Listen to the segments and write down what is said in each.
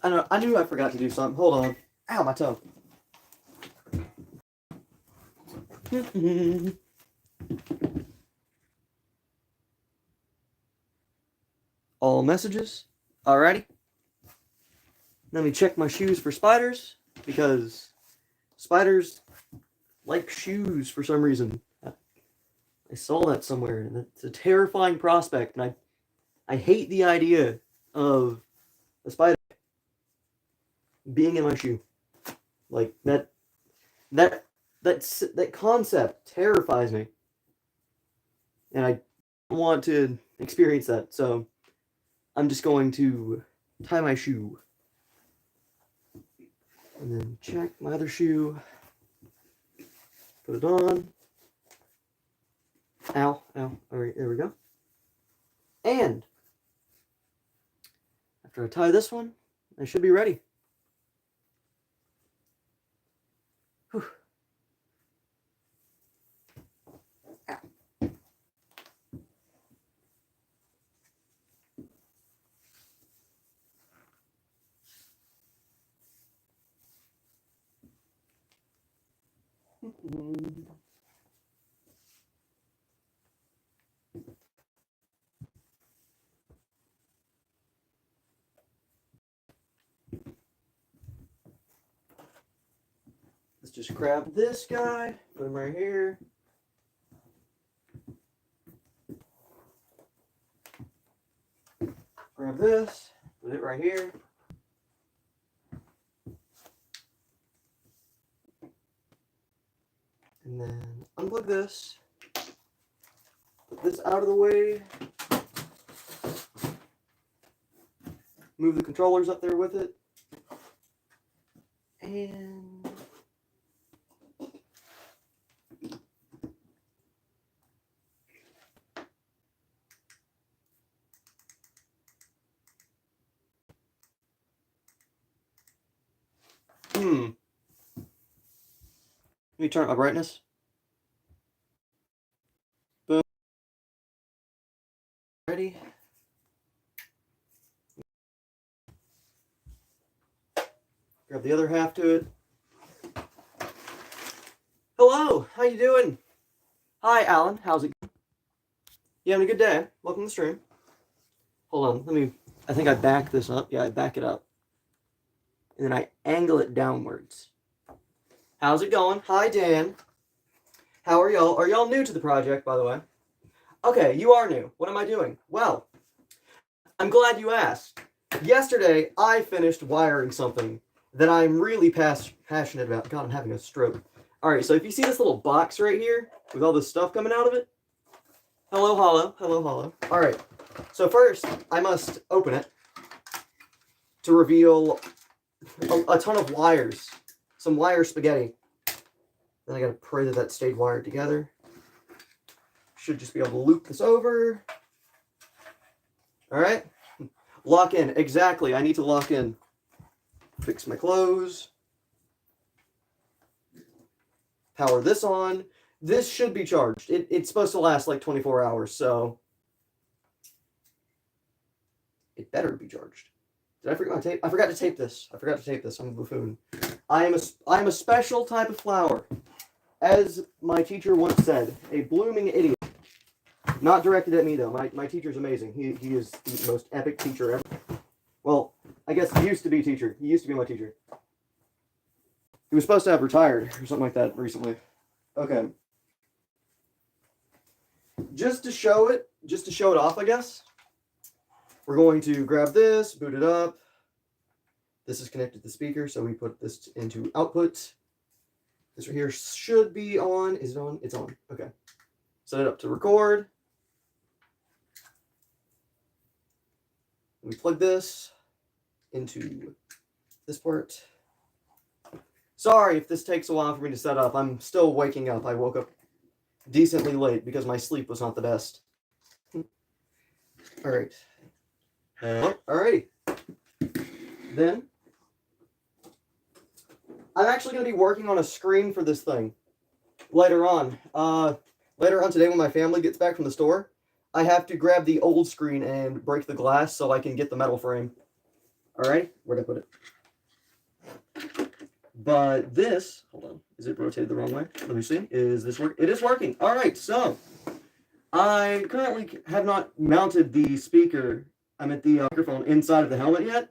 I knew I forgot to do something. Hold on. Ow, my toe. All messages. Alrighty. Let me check my shoes for spiders, because spiders like shoes for some reason. I saw that somewhere, and it's a terrifying prospect, and I hate the idea of a spider being in my shoe. Like that concept terrifies me, and I don't want to experience that. So I'm just going to tie my shoe, and then check my other shoe. Put it on. Ow, ow. All right, there we go. And after I tie this one, I should be ready. Whew. Ow. Let's just grab this guy, put him right here. Grab this, put it right here. And then unplug this. Put this out of the way. Move the controllers up there with it. And let me turn up my brightness. Boom. Ready? Grab the other half to it. Hello, how you doing? Hi, Alan. How's it going? You having a good day? Welcome to the stream. Hold on, I think I back this up. Yeah, I back it up. And then I angle it downwards. How's it going? Hi, Dan. How are y'all? Are y'all new to the project, by the way? Okay, you are new. What am I doing? Well, I'm glad you asked. Yesterday, I finished wiring something that I'm really passionate about. God, I'm having a stroke. All right, so if you see this little box right here with all this stuff coming out of it, hello, hollow. Hello, hollow. All right, so first, I must open it to reveal a ton of wires. Some wire spaghetti. Then I gotta pray that stayed wired together. Should just be able to loop this over. All right, lock in. Exactly, I need to lock in. Fix my clothes. Power this on. This should be charged. It's supposed to last like 24 hours, so it better be charged. Did I forget my tape? I forgot to tape this. I'm a buffoon. I am a special type of flower. As my teacher once said, a blooming idiot. Not directed at me, though. My teacher's amazing. He is the most epic teacher ever. Well, I guess he used to be teacher. He used to be my teacher. He was supposed to have retired or something like that recently. Okay. Just to show it off, I guess, we're going to grab this, boot it up. This is connected to the speaker, so we put this into output. This right here should be on. Is it on? It's on. Okay. Set it up to record. We plug this into this port. Sorry if this takes a while for me to set up. I'm still waking up. I woke up decently late because my sleep was not the best. All right. Alrighty. Then I'm actually going to be working on a screen for this thing later on. Later on today when my family gets back from the store, I have to grab the old screen and break the glass so I can get the metal frame. Alright, where'd I put it? But this, hold on, is it rotated the wrong way? Let me see. Is this work? It is working. Alright, so I currently have not mounted the speaker, I meant the microphone inside of the helmet yet,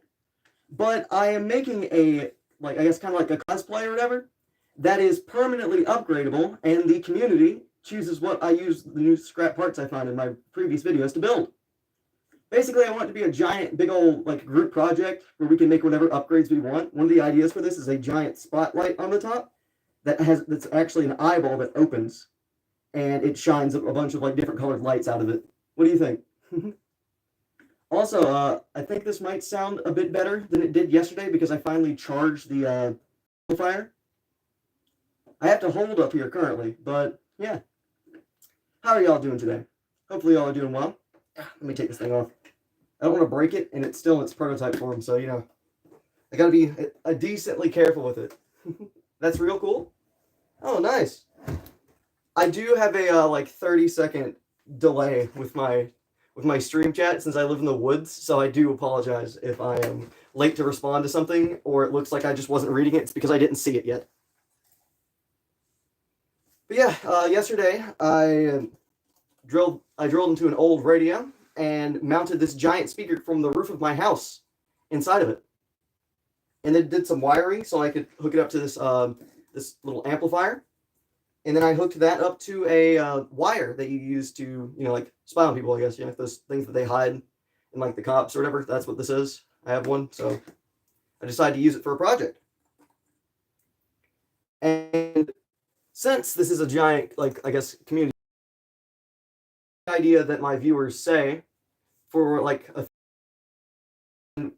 but I am making a, like, I guess kind of like a cosplay or whatever, that is permanently upgradable, and the community chooses what I use the new scrap parts I found in my previous videos to build. Basically, I want it to be a giant, big old, like, group project where we can make whatever upgrades we want. One of the ideas for this is a giant spotlight on the top that's actually an eyeball that opens, and it shines a bunch of, like, different colored lights out of it. What do you think? Also, I think this might sound a bit better than it did yesterday because I finally charged the amplifier. I have to hold up here currently, but yeah. How are y'all doing today? Hopefully y'all are doing well. Let me take this thing off. I don't want to break it, and it's still in its prototype form, so, you know, I gotta be decently careful with it. That's real cool. Oh, nice. I do have a, like, 30-second delay with my stream chat since I live in the woods, so I do apologize if I am late to respond to something, or it looks like I just wasn't reading it. It's because I didn't see it yet. But yeah, yesterday I drilled into an old radio and mounted this giant speaker from the roof of my house inside of it, and then did some wiring so I could hook it up to this this little amplifier, and then I hooked that up to a wire that you use to, you know, like, spy on people, I guess, you know, like those things that they hide in, like, the cops or whatever. That's what this is. I have one, so I decided to use it for a project. And since this is a giant, like, I guess, community idea that my viewers say for, like, you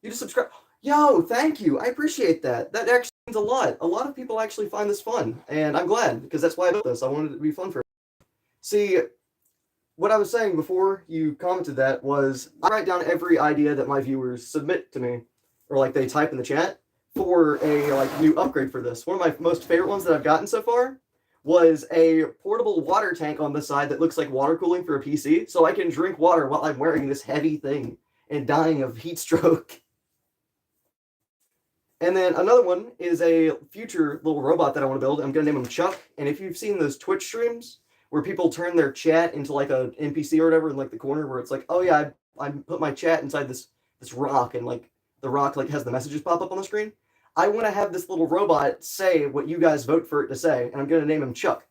just subscribe. Yo, thank you. I appreciate that. That actually means a lot. A lot of people actually find this fun, and I'm glad, because that's why I built this. I wanted it to be fun for everyone. See, what I was saying before you commented that was I write down every idea that my viewers submit to me, or, like, they type in the chat for a, like, new upgrade for this. One of my most favorite ones that I've gotten so far was a portable water tank on the side that looks like water cooling for a PC, so I can drink water while I'm wearing this heavy thing and dying of heat stroke. And then another one is a future little robot that I want to build. I'm going to name him Chuck. And if you've seen those Twitch streams where people turn their chat into, like, a NPC or whatever in, like, the corner where it's like, oh yeah, I put my chat inside this rock, and, like, the rock, like, has the messages pop up on the screen. I want to have this little robot say what you guys vote for it to say, and I'm going to name him Chuck.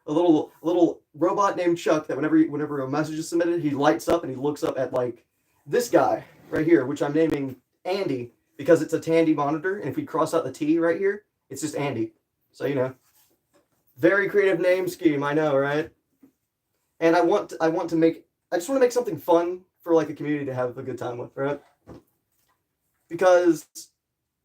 A little robot named Chuck that whenever a message is submitted, he lights up and he looks up at, like, this guy right here, which I'm naming Andy, because it's a Tandy monitor, and if we cross out the T right here, it's just Andy. So, you know, very creative name scheme, I know, right? And I just want to make something fun for, like, a community to have a good time with, right? Because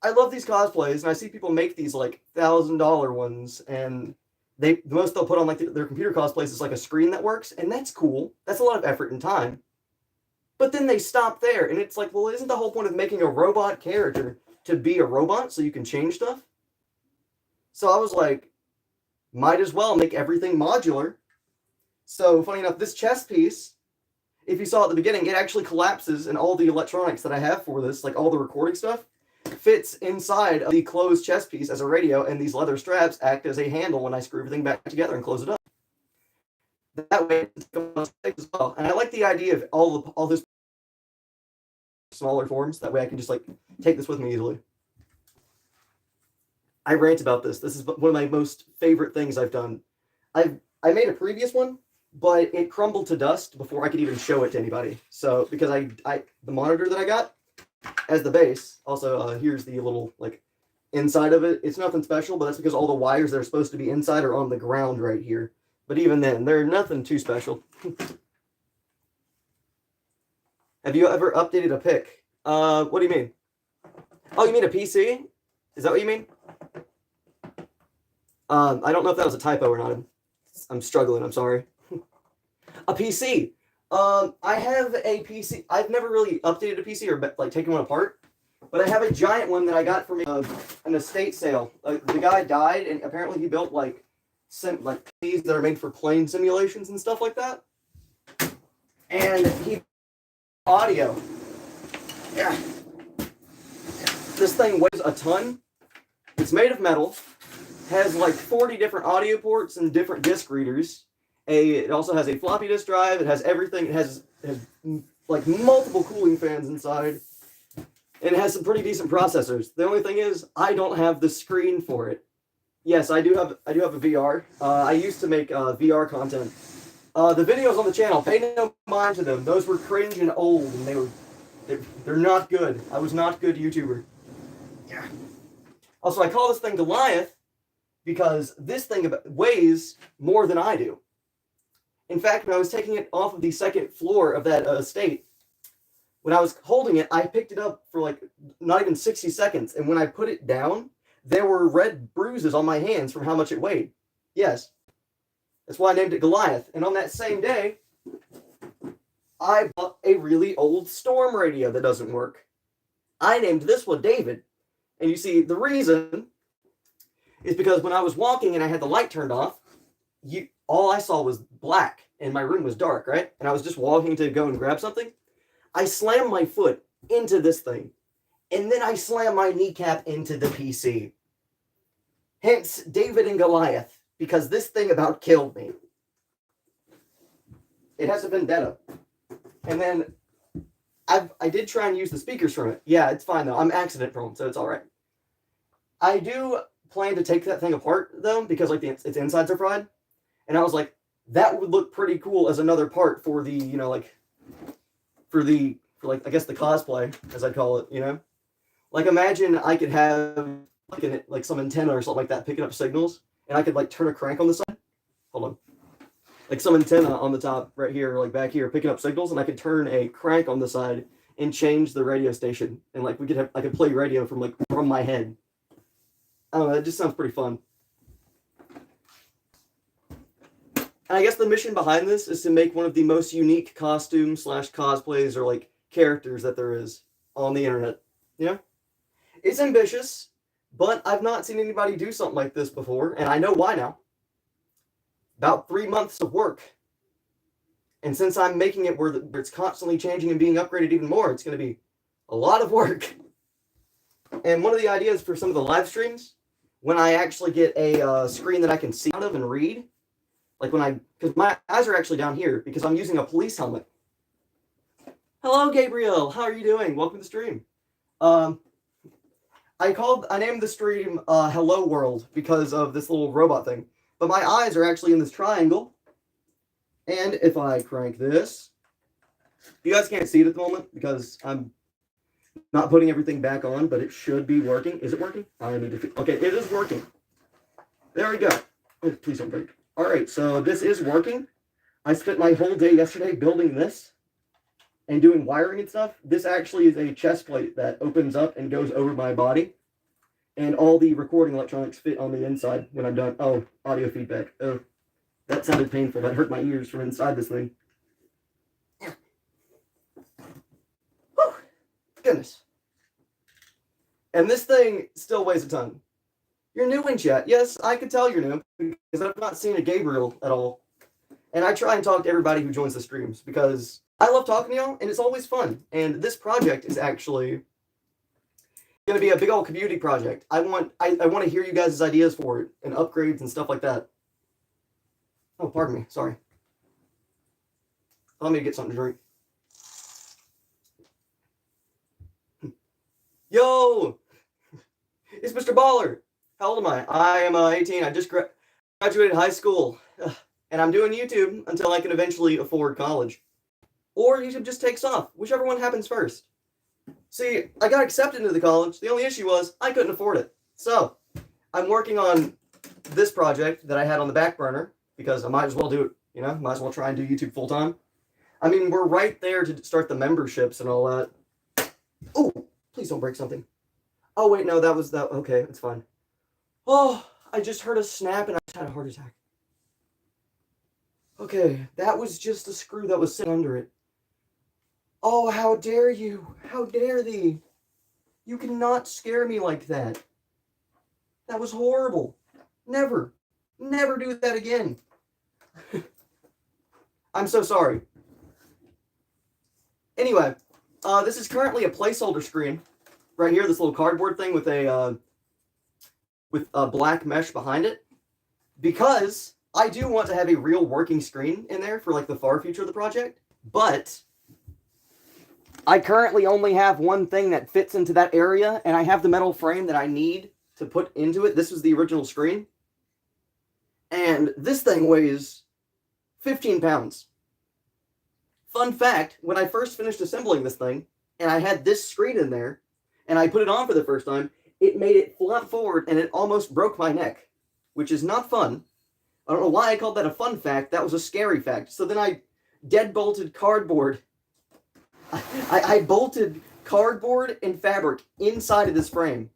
I love these cosplays, and I see people make these, like, $1,000 ones, and the most they'll put on, like, their computer cosplays is, like, a screen that works, and that's cool. That's a lot of effort and time. But then they stop there, and it's like, well, isn't the whole point of making a robot character to be a robot so you can change stuff? So I was like, might as well make everything modular. So, funny enough, this chest piece, if you saw at the beginning, it actually collapses, and all the electronics that I have for this, like all the recording stuff, fits inside of the closed chest piece as a radio, and these leather straps act as a handle when I screw everything back together and close it up. That way, it's as well. And I like the idea of all this smaller forms. That way I can just, like, take this with me easily. I rant about this. This is one of my most favorite things I've done. I made a previous one, but it crumbled to dust before I could even show it to anybody. So, because the monitor that I got as the base, also here's the little, like, inside of it. It's nothing special, but that's because all the wires that are supposed to be inside are on the ground right here. But even then, they're nothing too special. Have you ever updated a pic? What do you mean? Oh, you mean a PC? Is that what you mean? I don't know if that was a typo or not. I'm struggling, I'm sorry. A PC. I have a PC. I've never really updated a PC or, like, taken one apart. But I have a giant one that I got from an estate sale. The guy died, and apparently he built, like these that are made for plane simulations and stuff like that. And he audio. Yeah. This thing weighs a ton. It's made of metal. Has like 40 different audio ports and different disc readers. It also has a floppy disk drive. It has everything. It has like multiple cooling fans inside. And it has some pretty decent processors. The only thing is, I don't have the screen for it. Yes, I do have a VR. I used to make VR content. The videos on the channel, pay no mind to them. Those were cringe and old, and they're not good. I was not a good YouTuber. Yeah. Also, I call this thing Goliath because this thing weighs more than I do. In fact, when I was taking it off of the second floor of that estate, when I was holding it, I picked it up for like not even 60 seconds, and when I put it down, there were red bruises on my hands from how much it weighed. Yes. That's why I named it Goliath. And on that same day, I bought a really old storm radio that doesn't work. I named this one David. And you see, the reason is because when I was walking and I had the light turned off, all I saw was black and my room was dark, right? And I was just walking to go and grab something. I slammed my foot into this thing. And then I slammed my kneecap into the PC. Hence, David and Goliath. Because this thing about killed me. It has a vendetta. And then I did try and use the speakers from it. Yeah, it's fine though. I'm accident prone, so it's alright. I do plan to take that thing apart though, because like its insides are fried. And I was like, that would look pretty cool as another part for the, you know, like for like I guess the cosplay, as I'd call it, you know? Like imagine I could have like some antenna or something like that picking up signals. And I could like turn a crank on the side. Hold on. Like some antenna on the top right here, like back here, picking up signals, and I could turn a crank on the side and change the radio station. And like I could play radio from my head. I don't know, it just sounds pretty fun. And I guess the mission behind this is to make one of the most unique costumes / cosplays or like characters that there is on the internet. You know? It's ambitious. But I've not seen anybody do something like this before, and I know why now. About 3 months of work. And since I'm making it where it's constantly changing and being upgraded even more, it's going to be a lot of work. And one of the ideas for some of the live streams, when I actually get a screen that I can see out of and read, like because my eyes are actually down here, because I'm using a police helmet. Hello, Gabriel. How are you doing? Welcome to the stream. I named the stream Hello World because of this little robot thing. But my eyes are actually in this triangle. And if I crank this, you guys can't see it at the moment because I'm not putting everything back on, but it should be working. Is it working? I need to. Okay, it is working. There we go. Oh, please don't break. All right, so this is working. I spent my whole day yesterday building this and doing wiring and stuff. This actually is a chest plate that opens up and goes over my body. And all the recording electronics fit on the inside when I'm done. Oh, audio feedback. Oh, that sounded painful. That hurt my ears from inside this thing. Whew, goodness. And this thing still weighs a ton. You're new in chat. Yes, I could tell you're new because I've not seen a Gabriel at all. And I try and talk to everybody who joins the streams because I love talking to y'all and it's always fun. And this project is actually going to be a big old community project. I want to hear you guys' ideas for it and upgrades and stuff like that. Oh, pardon me. Sorry. Allow me to get something to drink. Yo! It's Mr. Baller. How old am I? I am 18. I just graduated high school. And I'm doing YouTube until I can eventually afford college. Or YouTube just takes off. Whichever one happens first. See, I got accepted into the college. The only issue was I couldn't afford it. So, I'm working on this project that I had on the back burner because I might as well do it, you know? Might as well try and do YouTube full time. I mean, we're right there to start the memberships and all that. Oh, please don't break something. Oh, wait, no, that was that. Okay, it's fine. Oh, I just heard a snap and I just had a heart attack. Okay, that was just a screw that was sitting under it. Oh, how dare you? How dare thee? You cannot scare me like that. That was horrible. Never. Never do that again. I'm so sorry. Anyway, this is currently a placeholder screen right here, this little cardboard thing with a black mesh behind it, because I do want to have a real working screen in there for like the far future of the project, but I currently only have one thing that fits into that area, and I have the metal frame that I need to put into it. This was the original screen, and this thing weighs 15 pounds. Fun fact, when I first finished assembling this thing, and I had this screen in there, and I put it on for the first time, it made it flop forward, and it almost broke my neck, which is not fun. I don't know why I called that a fun fact. That was a scary fact. So then I dead-bolted cardboard. I bolted cardboard and fabric inside of this frame.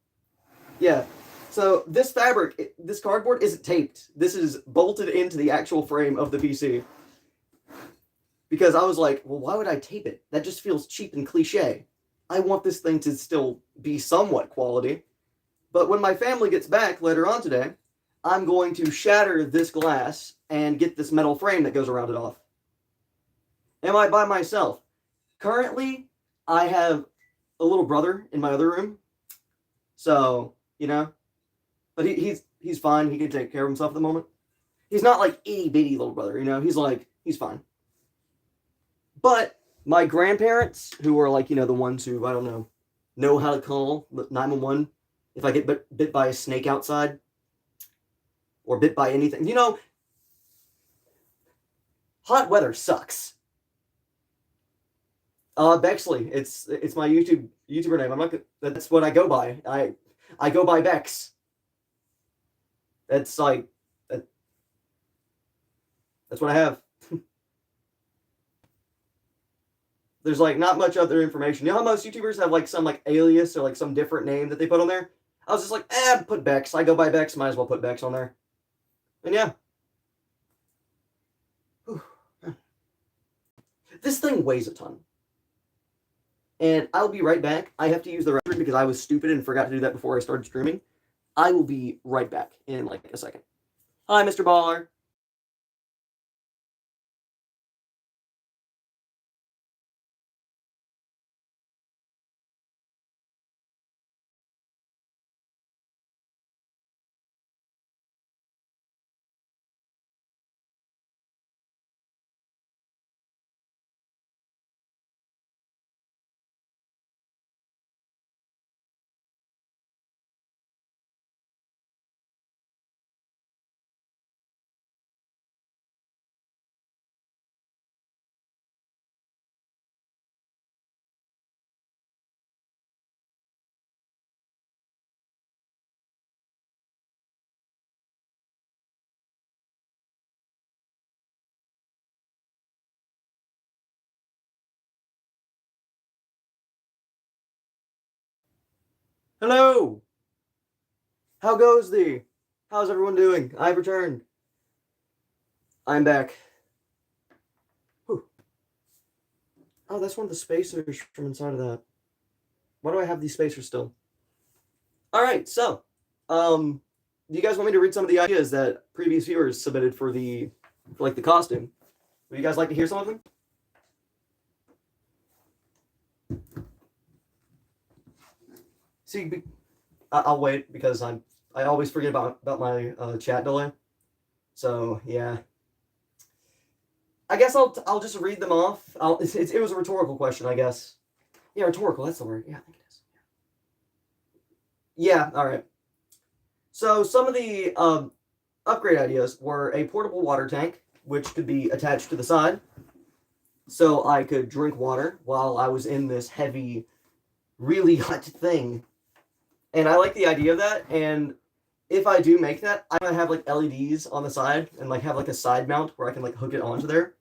Yeah. So this fabric, this cardboard isn't taped. This is bolted into the actual frame of the PC. Because I was like, well, why would I tape it? That just feels cheap and cliche. I want this thing to still be somewhat quality. But when my family gets back later on today, I'm going to shatter this glass and get this metal frame that goes around it off. Am I by myself? Currently, I have a little brother in my other room. So, you know, but he's fine. He can take care of himself at the moment. He's not like itty bitty little brother, you know. He's fine. But my grandparents, who are like, you know, the ones who, I don't know how to call 911 if I get bit by a snake outside or bit by anything. You know, hot weather sucks. Bexley, it's my YouTuber name. I'm not. That's what I go by. I go by Bex. That's like that's what I have. There's like not much other information. You know how most YouTubers have like some like alias or like some different name that they put on there? I was just like, put Bex. I go by Bex. Might as well put Bex on there. And yeah. Whew. This thing weighs a ton. And I'll be right back. I have to use the restroom because I was stupid and forgot to do that before I started streaming. I will be right back in like a second. Hi, Mr. Baller. Hello. How goes thee? How's everyone doing? I've returned. I'm back. Whew. Oh, that's one of the spacers from inside of that. Why do I have these spacers still? All right, so, do you guys want me to read some of the ideas that previous viewers submitted for the costume? Would you guys like to hear some of them? See, I'll wait because I always forget about my chat delay. So yeah, I guess I'll just read them off. It was a rhetorical question, I guess. Yeah, rhetorical. That's the word. Yeah, I think it is. Yeah. All right. So some of the upgrade ideas were a portable water tank, which could be attached to the side, so I could drink water while I was in this heavy, really hot thing. And I like the idea of that. And if I do make that, I'm gonna have like LEDs on the side and like have like a side mount where I can like hook it onto there,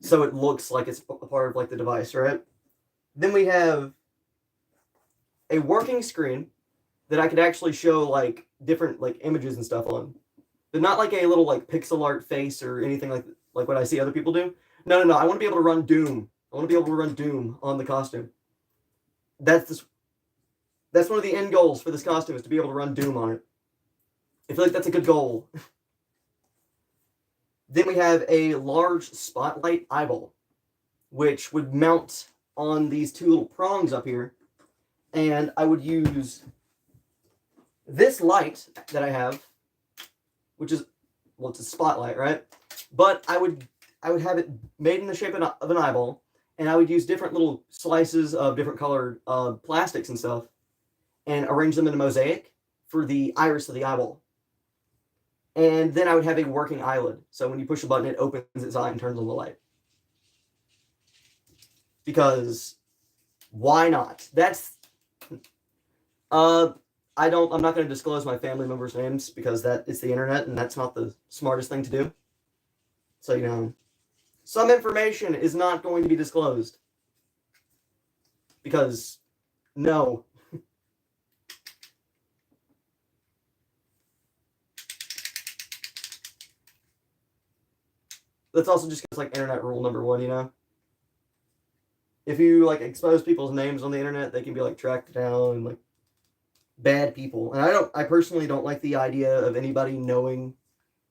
so it looks like it's a part of like the device, right? Then we have a working screen that I could actually show like different like images and stuff on, but not like a little like pixel art face or anything like what I see other people do. No. I want to be able to run Doom. I want to be able to run Doom on the costume. That's one of the end goals for this costume, is to be able to run Doom on it. I feel like that's a good goal. Then we have a large spotlight eyeball, which would mount on these two little prongs up here, and I would use this light that I have, which is, well, it's a spotlight, right? But I would have it made in the shape of an eyeball, and I would use different little slices of different colored plastics and stuff, and arrange them in a mosaic for the iris of the eyeball. And then I would have a working eyelid. So when you push a button, it opens its eye and turns on the light. Because why not? That's I'm not going to disclose my family members' names because that is the internet and that's not the smartest thing to do. So, you know, some information is not going to be disclosed. Because no. That's also just because, like, internet rule number 1, you know? If you, like, expose people's names on the internet, they can be, like, tracked down and, like, bad people. And I personally don't like the idea of anybody knowing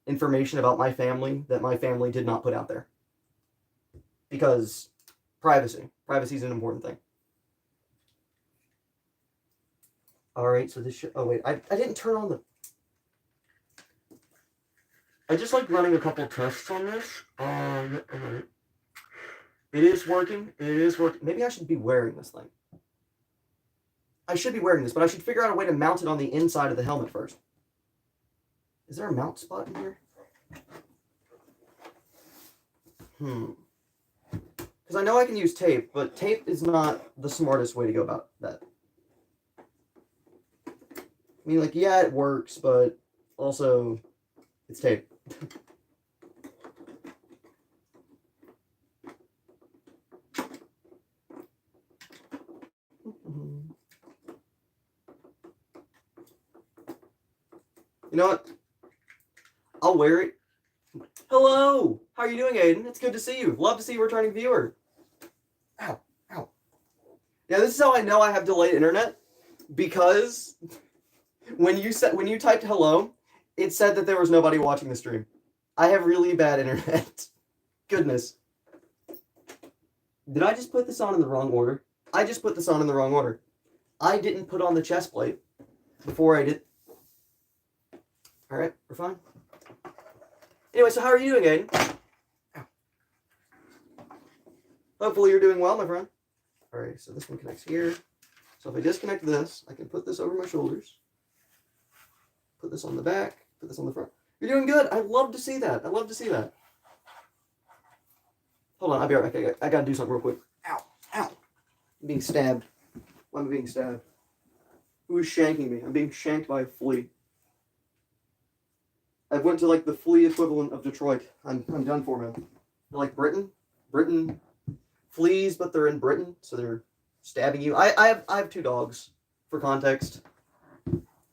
information about my family that my family did not put out there. Because privacy is an important thing. Alright, so this should, oh wait, I didn't turn on the, I just like running a couple tests on this. Alright. It is working. Maybe I should be wearing this thing. I should be wearing this, but I should figure out a way to mount it on the inside of the helmet first. Is there a mount spot in here? Because I know I can use tape, but tape is not the smartest way to go about that. I mean, like, yeah, it works, but also, it's tape. You know what? I'll wear it. Hello! How are you doing, Aiden? It's good to see you. Love to see you, returning viewer. Ow. Ow. Yeah, this is how I know I have delayed internet. Because when you typed hello, it said that there was nobody watching the stream. I have really bad internet. Goodness. Did I just put this on in the wrong order? I just put this on in the wrong order. I didn't put on the chest plate before I did. Alright, we're fine. Anyway, so how are you doing, Aiden? Ow. Hopefully you're doing well, my friend. Alright, so this one connects here. So if I disconnect this, I can put this over my shoulders. Put this on the back. Put this on the front. You're doing good. I love to see that. Hold on, I'll be right back. I gotta do something real quick. Ow. I'm being stabbed. Why am I being stabbed? Who is shanking me? I'm being shanked by a flea. I went to, like, the flea equivalent of Detroit. I'm done for, man. They're like Britain. Fleas, but they're in Britain, so they're stabbing you. I have 2 dogs, for context.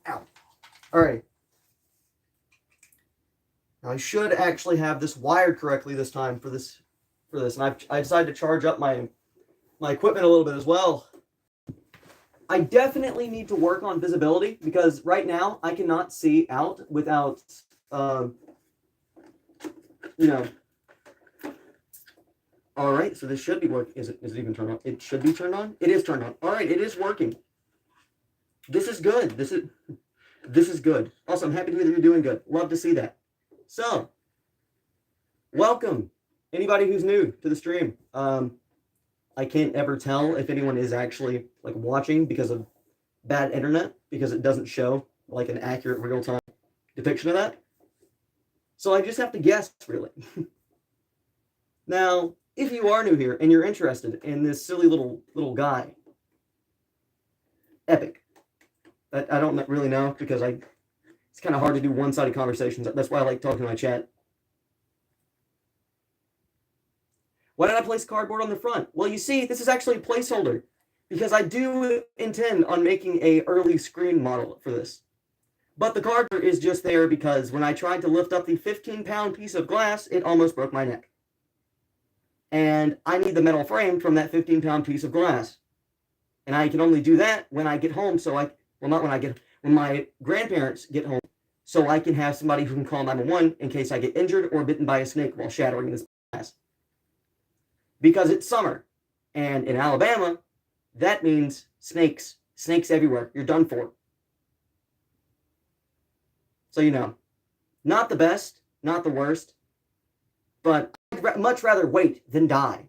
Ow. Alright. Now I should actually have this wired correctly this time for this. And I decided to charge up my equipment a little bit as well. I definitely need to work on visibility because right now I cannot see out without you know. All right, so this should be working. Is it even turned on? It should be turned on. It is turned on. All right, it is working. This is good. This is good. Also, I'm happy to hear that you're doing good. Love to see that. So, welcome. Anybody who's new to the stream. I can't ever tell if anyone is actually, like, watching because of bad internet, because it doesn't show, like, an accurate real-time depiction of that. So I just have to guess, really. Now, if you are new here and you're interested in this silly little guy, Epic. I don't really know because it's kind of hard to do one-sided conversations. That's why I like talking to my chat. Why did I place cardboard on the front? Well, you see, this is actually a placeholder because I do intend on making an early screen model for this. But the cardboard is just there because when I tried to lift up the 15-pound piece of glass, it almost broke my neck. And I need the metal frame from that 15-pound piece of glass. And I can only do that when I get home, when my grandparents get home, so I can have somebody who can call 911 in case I get injured or bitten by a snake while shattering this glass. Because it's summer, and in Alabama, that means snakes Snakes everywhere. You're done for. So, you know, not the best, not the worst, but I'd much rather wait than die.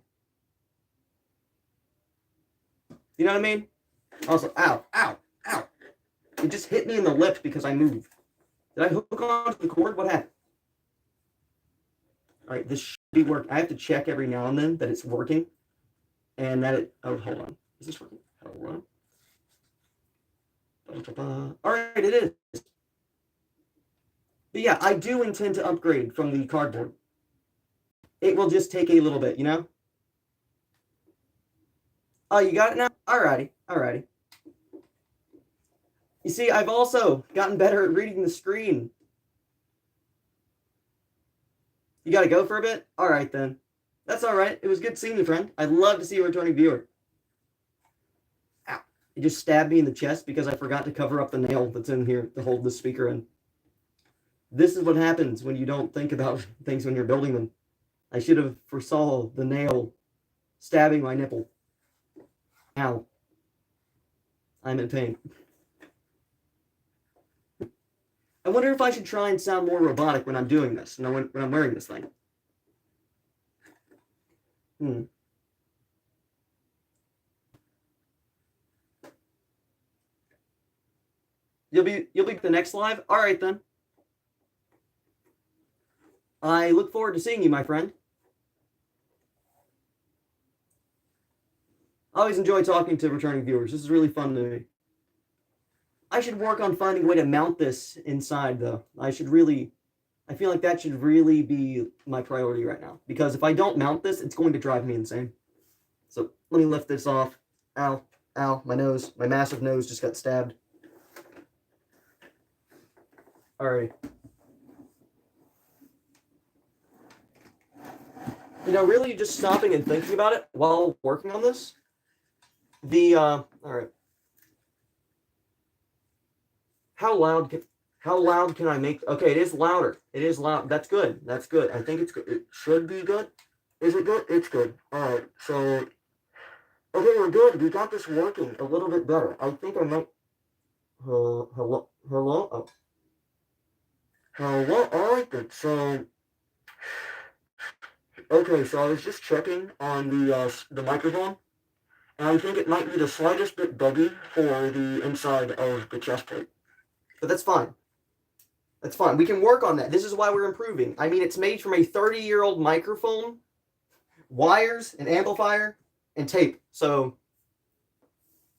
You know what I mean? Also, ow, ow, ow. It just hit me in the lip because I moved. Did I hook onto the cord? What happened? All right, this should be working. I have to check every now and then that it's working. And that it... Oh, hold on. Is this working? Hold on. All right, it is. But yeah, I do intend to upgrade from the cardboard. It will just take a little bit, you know? Oh, you got it now? Alrighty, alrighty. You see, I've also gotten better at reading the screen. You gotta go for a bit? Alright then. That's alright. It was good seeing you, friend. I'd love to see a returning viewer. Ow. It just stabbed me in the chest because I forgot to cover up the nail that's in here to hold the speaker in. This is what happens when you don't think about things when you're building them. I should have foresaw the nail stabbing my nipple. Ow. I'm in pain. I wonder if I should try and sound more robotic when I'm doing this, when I'm wearing this thing. You'll be the next live? Alright then. I look forward to seeing you, my friend. I always enjoy talking to returning viewers. This is really fun to me. I should work on finding a way to mount this inside, though. I feel like that should really be my priority right now. Because if I don't mount this, it's going to drive me insane. So, let me lift this off. Ow, ow, my nose. My massive nose just got stabbed. Alright. You know, really just stopping and thinking about it while working on this. Alright. How loud can I make? Okay, it is louder. It is loud. That's good. That's good. I think it's good. It should be good. Is it good? It's good. Alright, so... Okay, we're good. We got this working a little bit better. I think I might... hello? Hello? Oh. Hello? Alright then, so... Okay, so I was just checking on the microphone, and I think it might be the slightest bit buggy for the inside of the chest plate. But that's fine. That's fine. We can work on that. This is why we're improving. I mean, it's made from a 30-year-old microphone, wires, an amplifier, and tape. So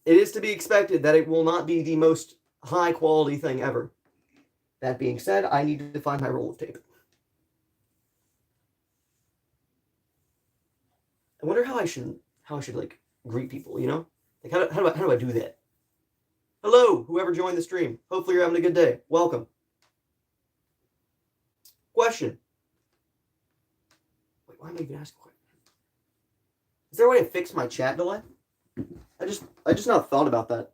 it is to be expected that it will not be the most high-quality thing ever. That being said, I need to find my roll of tape. I wonder how I should like greet people, you know? Like how do I do that? Hello, whoever joined the stream. Hopefully you're having a good day. Welcome. Question. Wait, why am I even asking a question? Is there a way to fix my chat delay? I just not thought about that.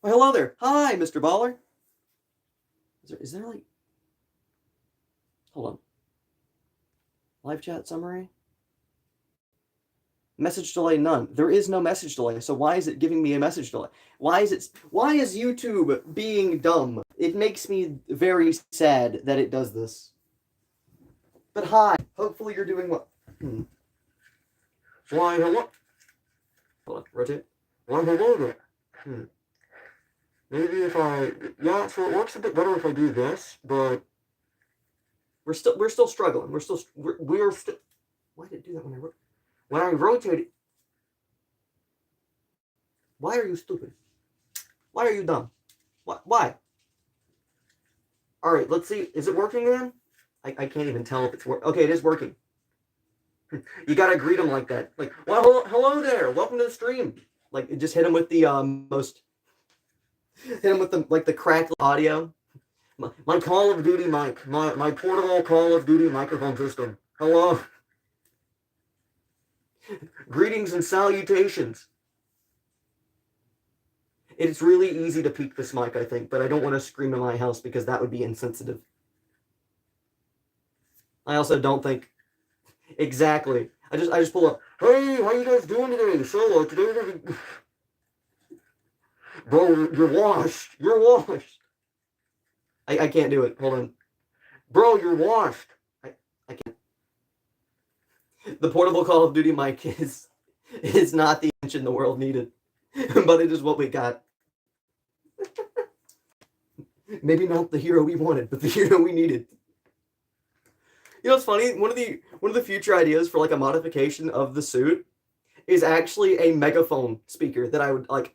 Well, hello there. Hi, Mr. Baller. Is there like... Hold on. Live chat summary? Message delay none. There is no message delay, so why is it giving me a message delay? Why is YouTube being dumb? It makes me very sad that it does this. But hi, hopefully you're doing well. Why, hello? Hold on, rotate. Why, hello there. Maybe if I... Yeah, so it works a bit better if I do this, but... We're still struggling. We're still... Why did it do that when I rotate it? Why are you stupid? Why are you dumb? Why? Alright, let's see. Is it working then? I can't even tell if it's working. Okay, it is working. You gotta greet them like that. Like, well, hello there. Welcome to the stream. Like, just hit them with the hit them with the cracked audio. My Call of Duty mic. My portable Call of Duty microphone system. Hello. Greetings and salutations. It's really easy to peek this mic, I think, but I don't want to scream in my house because that would be insensitive. I also don't think... Exactly. I just pull up, hey, how you guys doing today? So, today Bro, you're washed. You're washed. I can't do it. Hold on. Bro, you're washed. I can't. The portable Call of Duty mic is not the invention the world needed, but it is what we got. Maybe not the hero we wanted, but the hero we needed. You know what's funny? One of the future ideas for like a modification of the suit is actually a megaphone speaker that I would like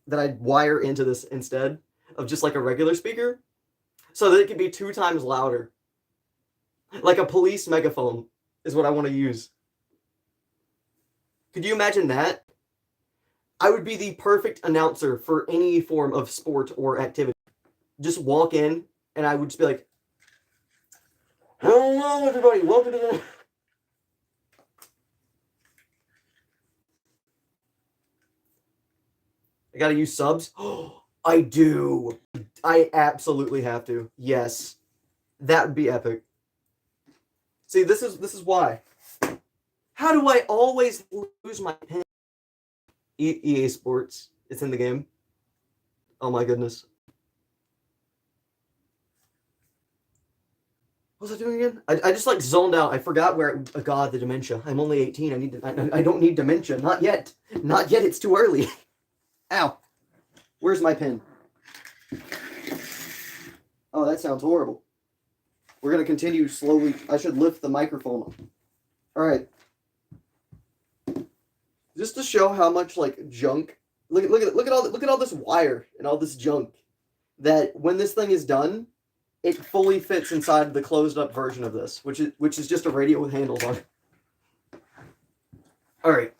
that I'd wire into this instead of just like a regular speaker, so that it could be 2 times louder. Like a police megaphone is what I want to use. Could you imagine that? I would be the perfect announcer for any form of sport or activity. Just walk in and I would just be like, "Hello, everybody. Welcome to the..." I gotta use subs. Oh, I do. I absolutely have to. Yes, that would be epic. See, this is why. How do I always lose my pen? EA Sports. It's in the game. Oh my goodness. What was I doing again? I just like zoned out. I forgot where. God, the dementia. I'm only 18. I don't need dementia. Not yet. Not yet. It's too early. Ow. Where's my pen? Oh, that sounds horrible. We're gonna continue slowly. I should lift the microphone up. All right. Just to show how much like junk. Look at all this wire and all this junk. That when this thing is done, it fully fits inside the closed up version of this, which is just a radio with handles on it. All right.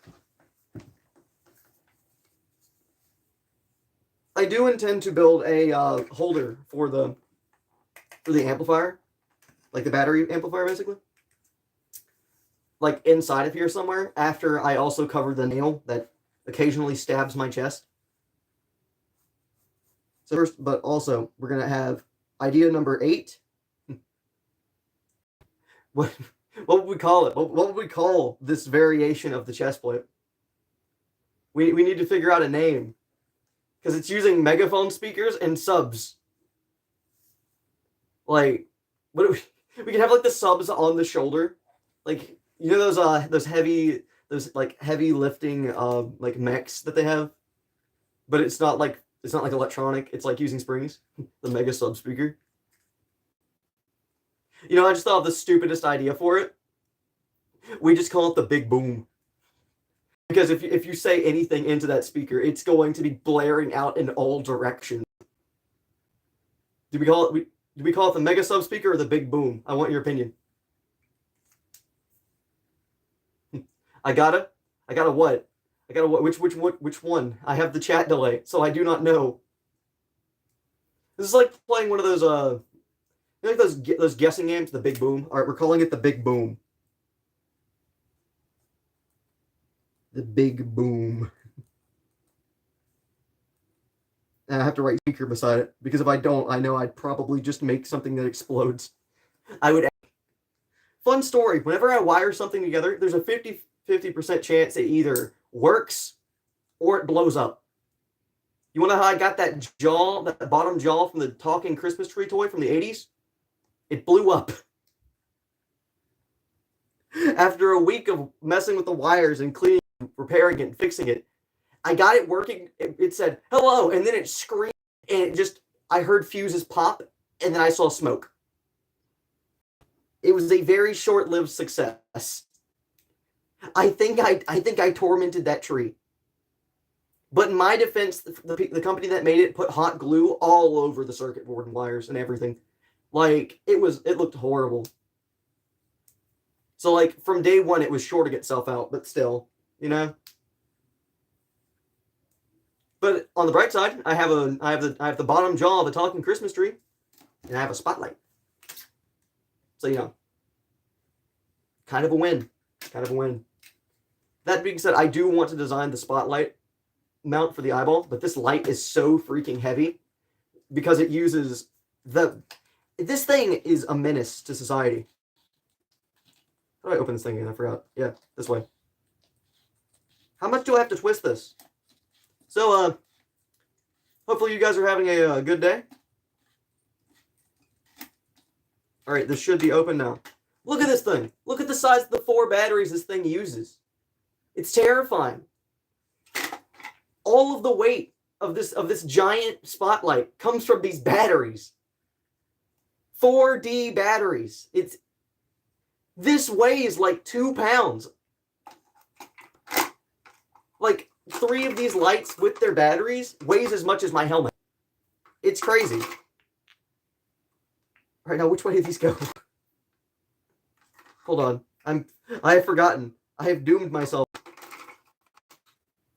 I do intend to build a holder for the amplifier, like the battery amplifier, basically. Like inside of here somewhere, after I also cover the nail that occasionally stabs my chest. So first, but also, we're going to have idea number 8. What would we call it? What would we call this variation of the chest plate? We need to figure out a name. Because it's using megaphone speakers and subs. Like, what do we can have like the subs on the shoulder. Like, you know those heavy lifting like mechs that they have, but it's not like electronic. It's like using springs. The mega sub speaker. You know, I just thought of the stupidest idea for it. We just call it the big boom. Because if you say anything into that speaker, it's going to be blaring out in all directions. Do we call it the mega sub speaker or the big boom? I want your opinion. I gotta what? Which one? I have the chat delay, so I do not know. This is like playing one of those you know, like those guessing games, the big boom. All right, we're calling it the big boom. The big boom. And I have to write speaker beside it, because if I don't, I know I'd probably just make something that explodes. I would. Fun story. Whenever I wire something together, there's a 50% chance it either works or it blows up. You want to know how I got that jaw, that bottom jaw from the talking Christmas tree toy from the 80s? It blew up. After a week of messing with the wires and cleaning, repairing it, and fixing it, I got it working. It said, "Hello," and then it screamed, and I heard fuses pop, and then I saw smoke. It was a very short-lived success. I think I tormented that tree. But in my defense, the company that made it put hot glue all over the circuit board and wires and everything. Like, it looked horrible. So, like, from day one, it was shorting itself out, but still, you know. But on the bright side, I have the bottom jaw of a talking Christmas tree, and I have a spotlight. So, you know, kind of a win. Kind of a win. That being said, I do want to design the spotlight mount for the eyeball, but this light is so freaking heavy because it uses this thing is a menace to society. How do I open this thing again? I forgot. Yeah, this way. How much do I have to twist this? So, Hopefully you guys are having a good day. All right, this should be open now. Look at this thing. Look at the size of the 4 batteries this thing uses. It's terrifying. All of the weight of this giant spotlight comes from these batteries. 4D batteries. This weighs like 2 pounds. Like 3 of these lights with their batteries weighs as much as my helmet. It's crazy. All right, now which way do these go? Hold on. I have forgotten. I have doomed myself.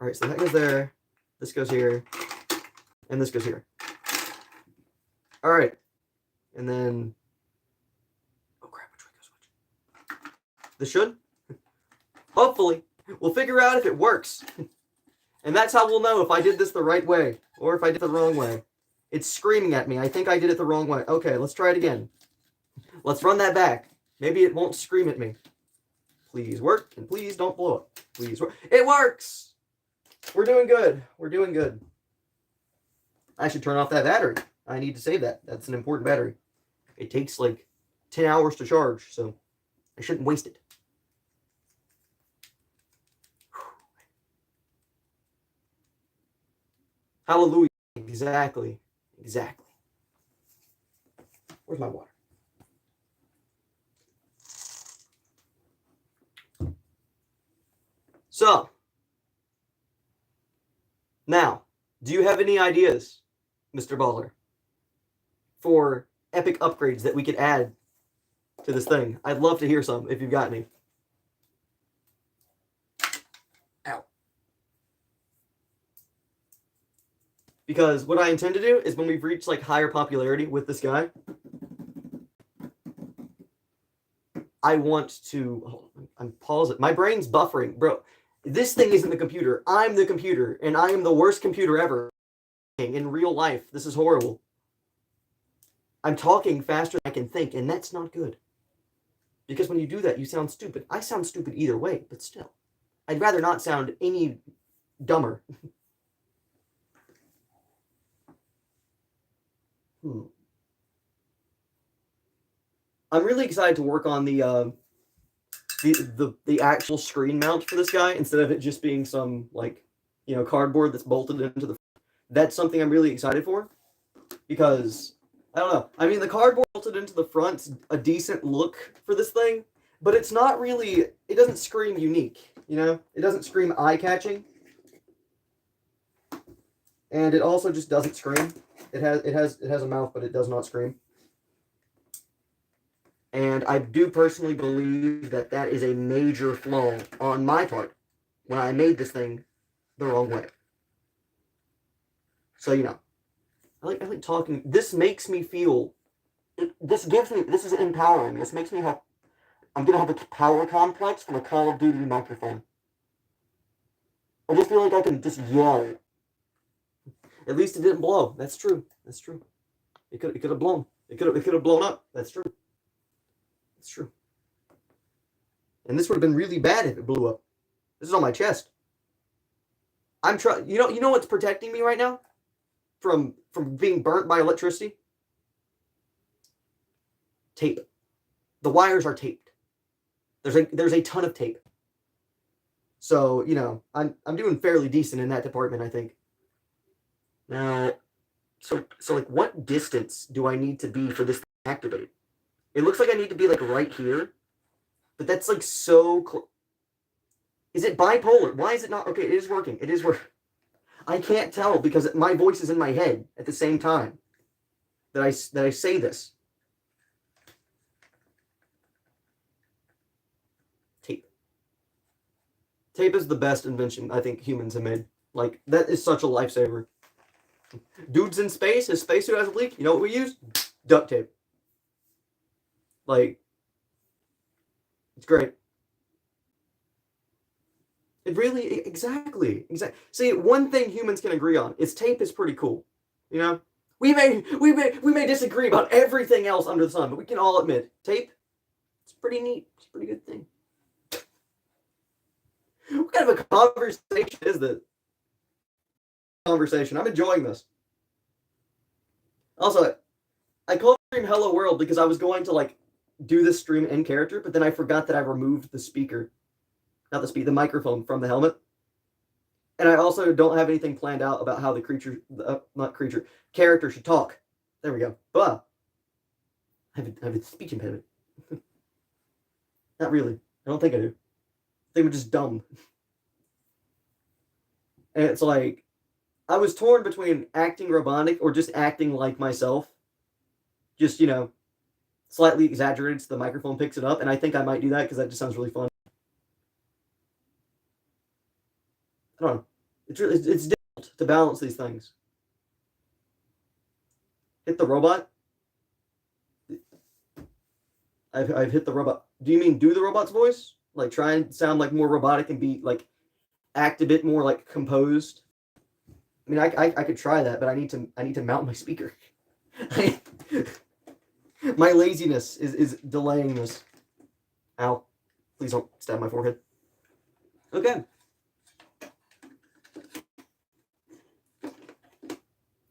All right, so that goes there. This goes here. And this goes here. All right. And then... Oh, crap. Which way goes which? This should? Hopefully. We'll figure out if it works. And that's how we'll know if I did this the right way. Or if I did it the wrong way. It's screaming at me. I think I did it the wrong way. Okay, let's try it again. Let's run that back. Maybe it won't scream at me. Please work, and please don't blow up. Please work. It works! We're doing good. We're doing good. I should turn off that battery. I need to save that. That's an important battery. It takes like 10 hours to charge, so I shouldn't waste it. Hallelujah. Exactly. Exactly. Where's my water? So, now, do you have any ideas, Mr. Baller, for epic upgrades that we could add to this thing? I'd love to hear some if you've got any. Ow. Because what I intend to do is when we've reached like higher popularity with this guy, I want to... Hold on, I'm pausing. My brain's buffering, bro. This thing isn't the computer. I'm the computer, and I am the worst computer ever in real life. This is horrible. I'm talking faster than I can think, and that's not good. Because when you do that, you sound stupid. I sound stupid either way, but still. I'd rather not sound any dumber. I'm really excited to work on the actual screen mount for this guy instead of it just being some like, you know, cardboard that's bolted into the... That's something I'm really excited for because I don't know. I mean, the cardboard bolted into the front's a decent look for this thing, but it's not really... It doesn't scream unique, you know? It doesn't scream eye-catching. And it also just doesn't scream. It has a mouth, but it does not scream. And I do personally believe that that is a major flaw on my part when I made this thing the wrong way. So, you know, I like talking. This makes me feel, this is empowering. This makes me have, I'm going to have a power complex from a Call of Duty microphone. I just feel like I can just yell. At least it didn't blow. That's true. That's true. It could have blown. It could have blown up. That's true. It's true. And this would have been really bad if it blew up. This is on my chest. I'm trying. You know what's protecting me right now from being burnt by electricity? Tape. The wires are taped. There's a ton of tape. So, you know, I'm doing fairly decent in that department, I think. Now, so like what distance do I need to be for this to activate? It looks like I need to be like right here, but that's like so close. Is it bipolar? Why is it not? Okay, it is working. It is working. I can't tell because my voice is in my head at the same time that I say this. Tape. Tape is the best invention I think humans have made. Like, that is such a lifesaver. Dude's in space, his spacesuit has a leak. You know what we use? Duct tape. Like, it's great. It really, exactly. See, one thing humans can agree on is tape is pretty cool. You know, we may disagree about everything else under the sun, but we can all admit tape. It's pretty neat. It's a pretty good thing. What kind of a conversation is this? Conversation. I'm enjoying this. Also, I called the stream Hello World because I was going to like do this stream in character, but then I forgot that I removed the speaker, not the speaker, the microphone from the helmet. And I also don't have anything planned out about how the character should talk. There we go. But I have a speech impediment. Not really. I don't think I do. I think I'm just dumb. And it's like, I was torn between acting robotic or just acting like myself. Just, slightly exaggerated so the microphone picks it up. And I think I might do that because that just sounds really fun. I don't know. It's difficult to balance these things. Hit the robot? I've hit the robot. Do you mean do the robot's voice? Like try and sound like more robotic and be like act a bit more like composed? I mean, I could try that, but I need to mount my speaker. My laziness is delaying this. Ow. Please don't stab my forehead. Okay.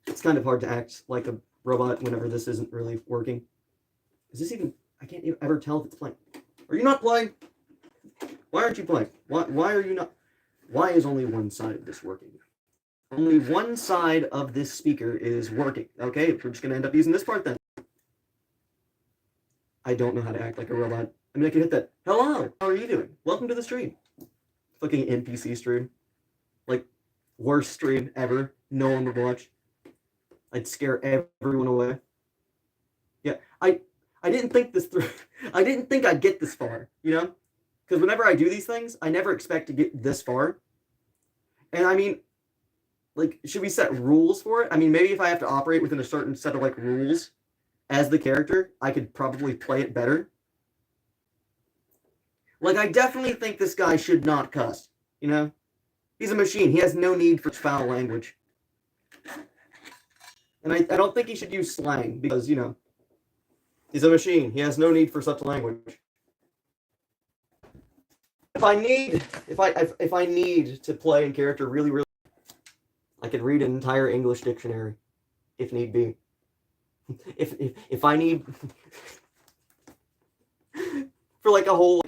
It's kind of hard to act like a robot whenever this isn't really working. Is this even... I can't ever tell if it's playing. Are you not playing? Why aren't you playing? Why are you not... Why is only one side of this working? Only one side of this speaker is working. Okay, we're just going to end up using this part then. I don't know how to act like a robot. I mean, I can hit that. Hello, how are you doing? Welcome to the stream. Fucking NPC stream. Like, worst stream ever. No one would watch. I'd scare everyone away. Yeah, I didn't think this through. I didn't think I'd get this far, Because whenever I do these things, I never expect to get this far. And I mean, like, should we set rules for it? I mean, maybe if I have to operate within a certain set of, like, rules as the character, I could probably play it better. Like, I definitely think this guy should not cuss, He's a machine. He has no need for foul language. And I don't think he should use slang because, he's a machine. He has no need for such language. If I need to play in character really, really, I could read an entire English dictionary, if need be. If I need for like a whole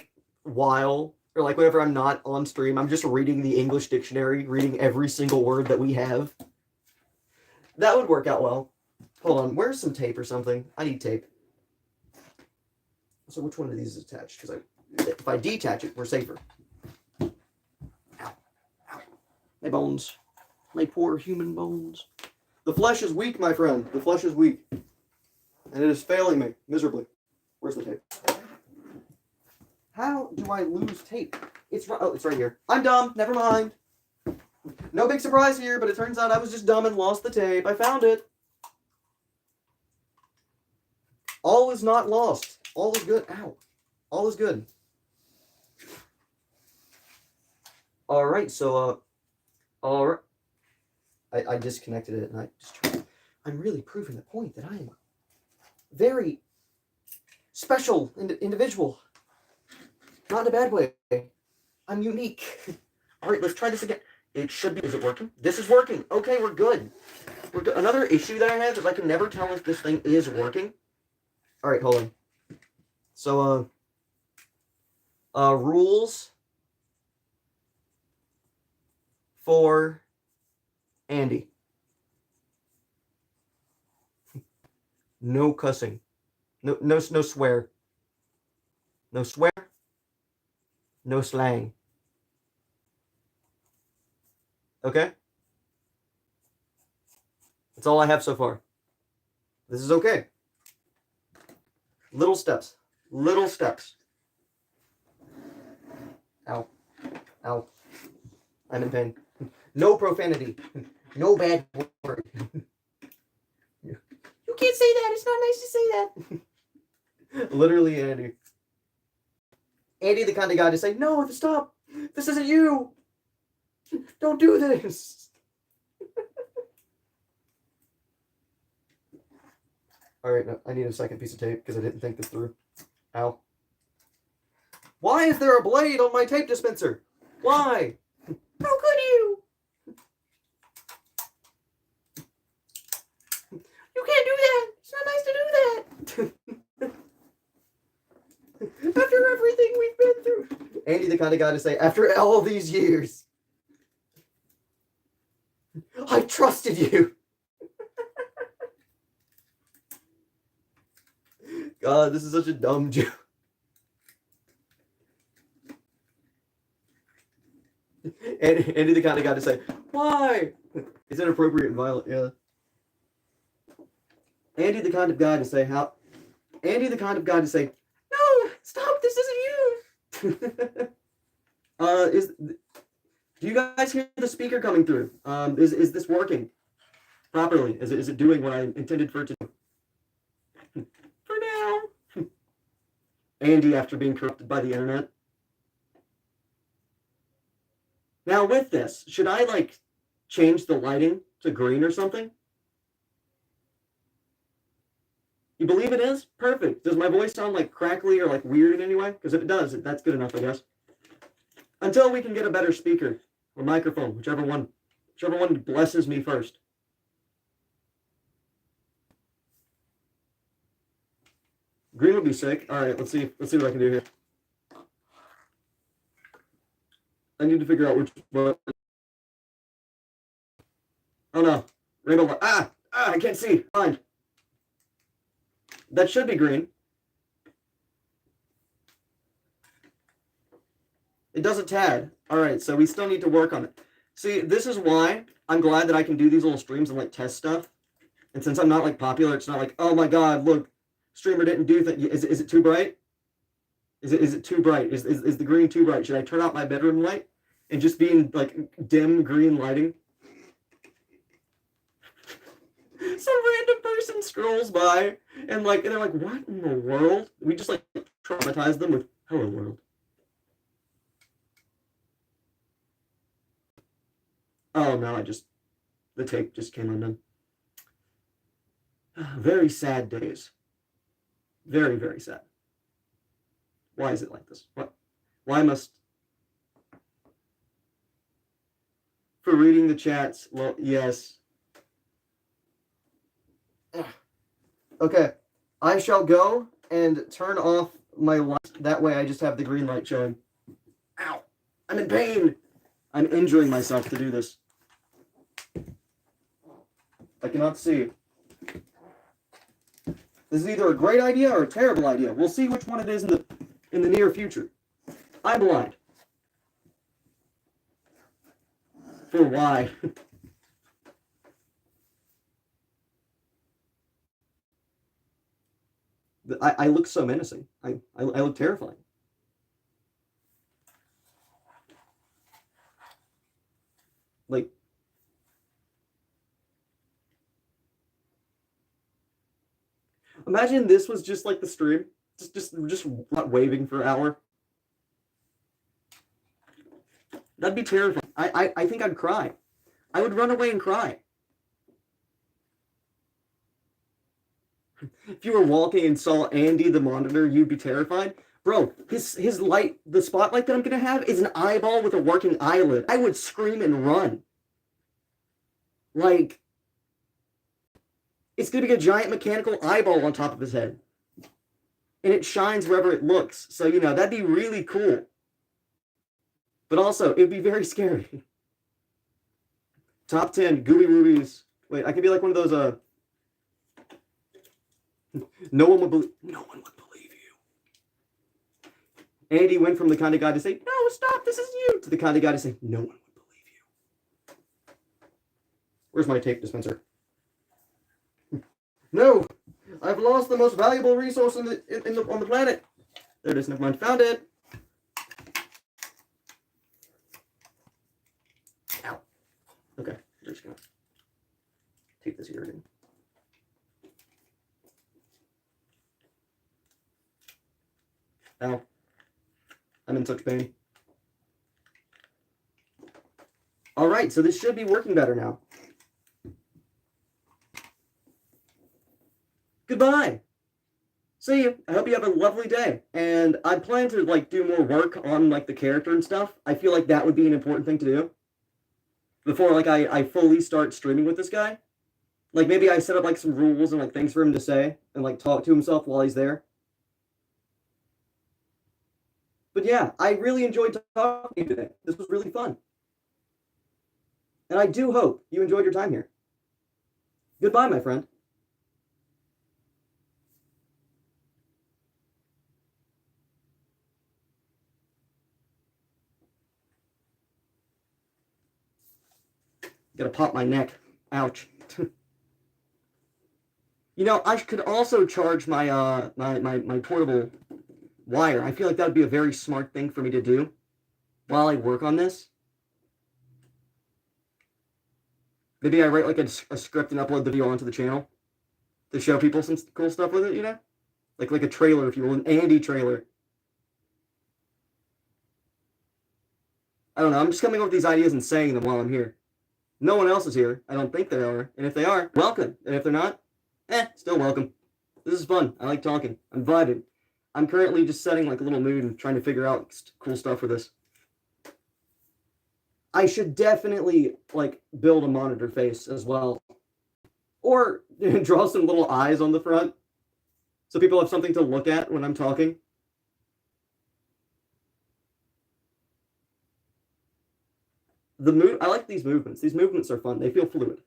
while, or like whenever I'm not on stream, I'm just reading the English dictionary, reading every single word that we have. That would work out well. Hold on, where's some tape or something? I need tape. So which one of these is attached? Because if I detach it, we're safer. Ow. Ow. My bones. My poor human bones. The flesh is weak, my friend. The flesh is weak. And it is failing me miserably. Where's the tape? How do I lose tape? It's right here. I'm dumb. Never mind. No big surprise here, but it turns out I was just dumb and lost the tape. I found it. All is not lost. All is good. Ow. All is good. All right, so, all right. I disconnected it, and I just tried. I'm really proving the point that I am a very special individual. Not in a bad way. I'm unique. All right, let's try this again. It should be. Is it working? This is working. Okay, we're good. We're good. Another issue that I have is I can never tell if this thing is working. All right, hold on. So, rules for Andy. No cussing. No swear. No swear. No slang. Okay? That's all I have so far. This is okay. Little steps. Little steps. Ow. Ow. I'm in pain. No profanity. No bad word. You can't say that. It's not nice to say that. Literally, Andy. Andy, the kind of guy to say, no, stop. This isn't you. Don't do this. All right, no, I need a second piece of tape because I didn't think this through. Ow. Why is there a blade on my tape dispenser? Why? How could you? You can't do Andy, the kind of guy to say, after all these years, I trusted you. God, this is such a dumb joke. Andy, the kind of guy to say, why? It's inappropriate and violent, yeah. Andy, the kind of guy to say, how? Andy, the kind of guy to say, no, stop, this isn't you. Do you guys hear the speaker coming through? Is this working properly? Is it doing what I intended for it to do? For now. Andy, after being corrupted by the internet. Now with this, should I like change the lighting to green or something? You believe it is? Perfect. Does my voice sound like crackly or like weird in any way? Because if it does, that's good enough, I guess. Until we can get a better speaker or microphone, whichever one blesses me first. Green would be sick. All right, let's see what I can do here. I need to figure out which one. Oh no, rainbow light. I can't see. Fine. That should be green. It does a tad. All right, so we still need to work on it. See, this is why I'm glad that I can do these little streams and like test stuff. And since I'm not like popular, it's not like, oh my God, look, streamer didn't do that. Is it too bright? Is it too bright? Is the green too bright? Should I turn out my bedroom light and just be in like dim green lighting? Some random person scrolls by and they're like, what in the world? We just like traumatize them with hello world. Oh no, the tape just came undone. Very sad days. Very, very sad. Why is it like this? Why must... For reading the chats, well, yes. Okay, I shall go and turn off my light. That way I just have the green light showing. Ow! I'm in pain! I'm injuring myself to do this. I cannot see. This is either a great idea or a terrible idea. We'll see which one it is in the near future. I'm blind. For why? I look so menacing. I look terrifying. Like, imagine this was just like the stream, just waving for an hour. That'd be terrifying. I think I'd cry. I would run away and cry. If you were walking and saw Andy the monitor, you'd be terrified. Bro, his light, the spotlight that I'm gonna have is an eyeball with a working eyelid. I would scream and run. Like, it's gonna be a giant mechanical eyeball on top of his head. And it shines wherever it looks. So, that'd be really cool. But also, it'd be very scary. Top 10 Gooey Woobies. Wait, I could be like one of those, no one would believe you. Andy went from the kind of guy to say, no, stop, this is you, to the kind of guy to say, no one would believe you. Where's my tape dispenser? No, I've lost the most valuable resource on the planet. There it is, never mind, found it. Ow. Okay, I'm just gonna take this here again. Ow. I'm in such pain. All right, so this should be working better now. Goodbye. See you. I hope you have a lovely day. And I plan to do more work on the character and stuff. I feel like that would be an important thing to do before I fully start streaming with this guy. Maybe I set up some rules and things for him to say and talk to himself while he's there. But yeah, I really enjoyed talking to you today. This was really fun. And I do hope you enjoyed your time here. Goodbye, my friend. Gotta pop my neck. Ouch. You know, I could also charge my my portable wire. I feel like that would be a very smart thing for me to do while I work on this. Maybe I write like a script and upload the video onto the channel to show people some cool stuff with it, you know? Like a trailer, if you will, an Andy trailer. I don't know, I'm just coming up with these ideas and saying them while I'm here. No one else is here. I don't think they are. And if they are, welcome. And if they're not, still welcome. This is fun. I like talking. I'm vibing. I'm currently just setting like a little mood and trying to figure out cool stuff for this. I should definitely like build a monitor face as well. Or draw some little eyes on the front so people have something to look at when I'm talking. I like these movements. These movements are fun. They feel fluid.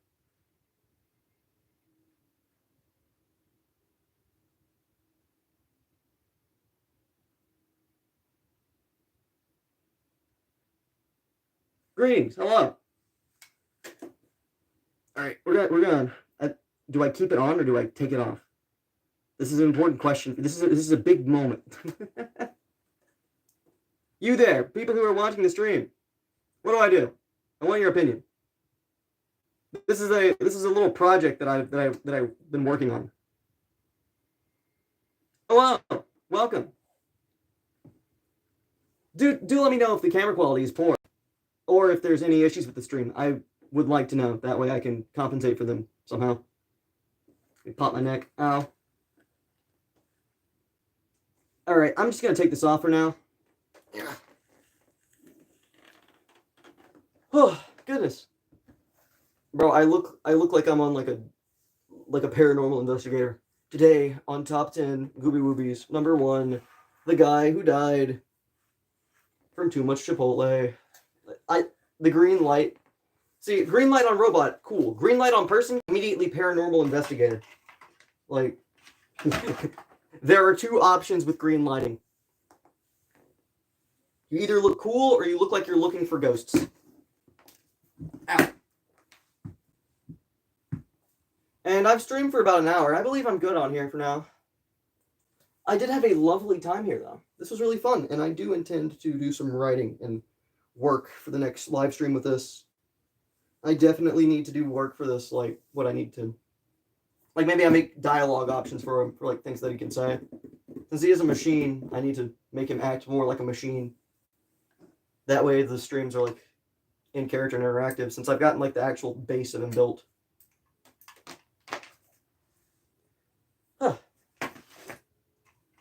Greetings. Hello. All right, we're gonna. Do I keep it on or do I take it off? This is an important question. This is a big moment. You there, people who are watching the stream. What do I do? I want your opinion. This is a little project that I've been working on. Hello, welcome. Do let me know if the camera quality is poor, or if there's any issues with the stream. I would like to know. That way I can compensate for them somehow. Pop my neck. Ow. All right, I'm just gonna take this off for now. Yeah. Oh goodness, bro! I look like I'm on like a paranormal investigator. Today on Top 10 Gooby Woobies, number 1, the guy who died from too much Chipotle. The green light. See, green light on robot, cool. Green light on person, immediately paranormal investigator. Like, there are 2 options with green lighting. You either look cool or you look like you're looking for ghosts. Ow. And I've streamed for about an hour. I believe I'm good on here for now. I did have a lovely time here, though. This was really fun, and I do intend to do some writing and work for the next live stream with this. I definitely need to do work for this, like, what I need to... Like, maybe I make dialogue options for him, for, like, things that he can say. Since he is a machine, I need to make him act more like a machine. That way the streams are, like, in character and interactive, since I've gotten, like, the actual base of him built. Huh.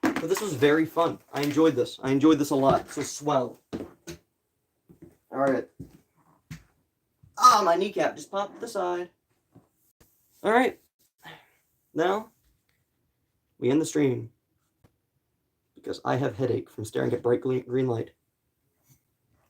But this was very fun. I enjoyed this. I enjoyed this a lot. This was swell. Alright. Ah, my kneecap just popped aside. Alright. Now, we end the stream. Because I have headache from staring at bright green light.